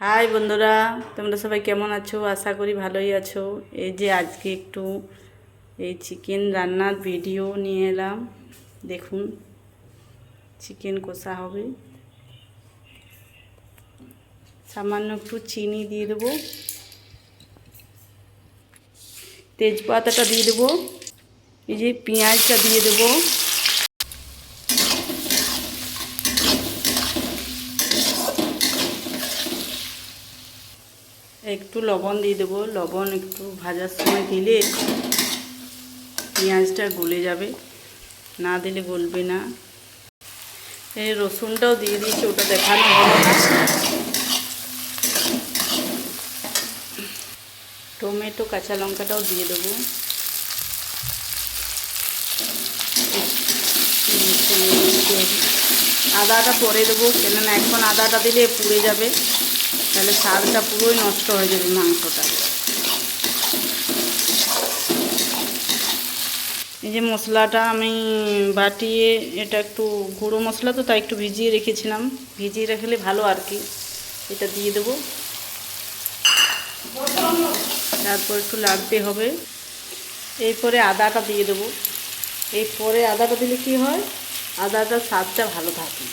High বন্ধুরা, তোমরা সবাই কেমন আছো? আশা করি ভালোই আছো। এই যে আজকে একটু এই চিকেন রান্নার ভিডিও নিয়ে এলাম। দেখুন, চিকেন কষা হবে। সামান্য একটু চিনি দিয়ে দেবো, তেজপাতাটা দিয়ে দেবো, এই যে পেঁয়াজটা দিয়ে দেবো, একটু লবণ দিয়ে দেবো। লবণ একটু ভাজার সময় দিলে পেঁয়াজটা গলে যাবে, না দিলে গলবে না। এই রসুনটাও দিয়ে দিয়েছি, ওটা দেখানো হলো না। টমেটো কাঁচা লঙ্কাটাও দিয়ে দেবো। আদাটা পরে দেবো, কেননা এখন আদাটা দিলে পুড়ে যাবে, তাহলে স্বাদটা পুরোই নষ্ট হয়ে যাবে মাংসটা। এই যে মশলাটা আমি বাটিয়ে, এটা একটু গুঁড়ো মশলা তো, তাই একটু ভিজিয়ে রেখেছিলাম। ভিজিয়ে রাখলে ভালো আর কি। এটা দিয়ে দেবো, তারপর একটু লাগতে হবে। এরপরে আদাটা দিয়ে দেবো। এরপরে আদাটা দিলে কি হয়, আদাটার স্বাদটা ভালো থাকে,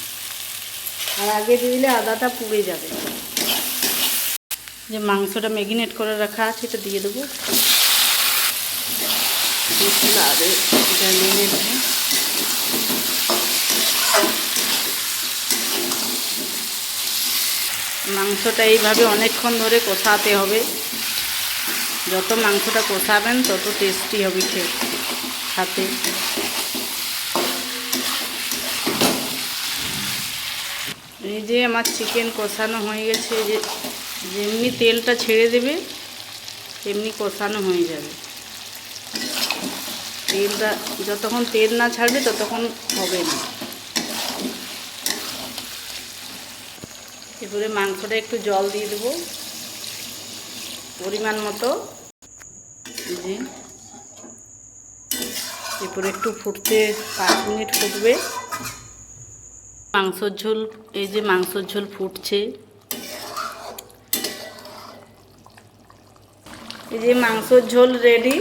আর আগে দিলে আদাটা পুড়ে যাবে। যে মাংসটা ম্যারিনেট করে রাখা আছে, এটা দিয়ে দেবো। মাংসটা এইভাবে অনেকক্ষণ ধরে কষাতে হবে। যত মাংসটা কষাবেন তত টেস্টি হবে খেতে। এই যে আমার চিকেন কষানো হয়ে গেছে। যে যেমনি তেলটা ছেড়ে দেবে তেমনি কষানো হয়ে যাবে। তেলটা যতক্ষণ তেল না ছাড়বে ততক্ষণ হবে না। এরপরে মাংসটা একটু জল দিয়ে দেবো পরিমাণ মতো। যে এরপরে একটু ফুটতে 5 মিনিট ফুটবে মাংসর ঝোল। এই যে মাংসর ঝোল ফুটছে। এই যে মাংসর ঝোল রেডি।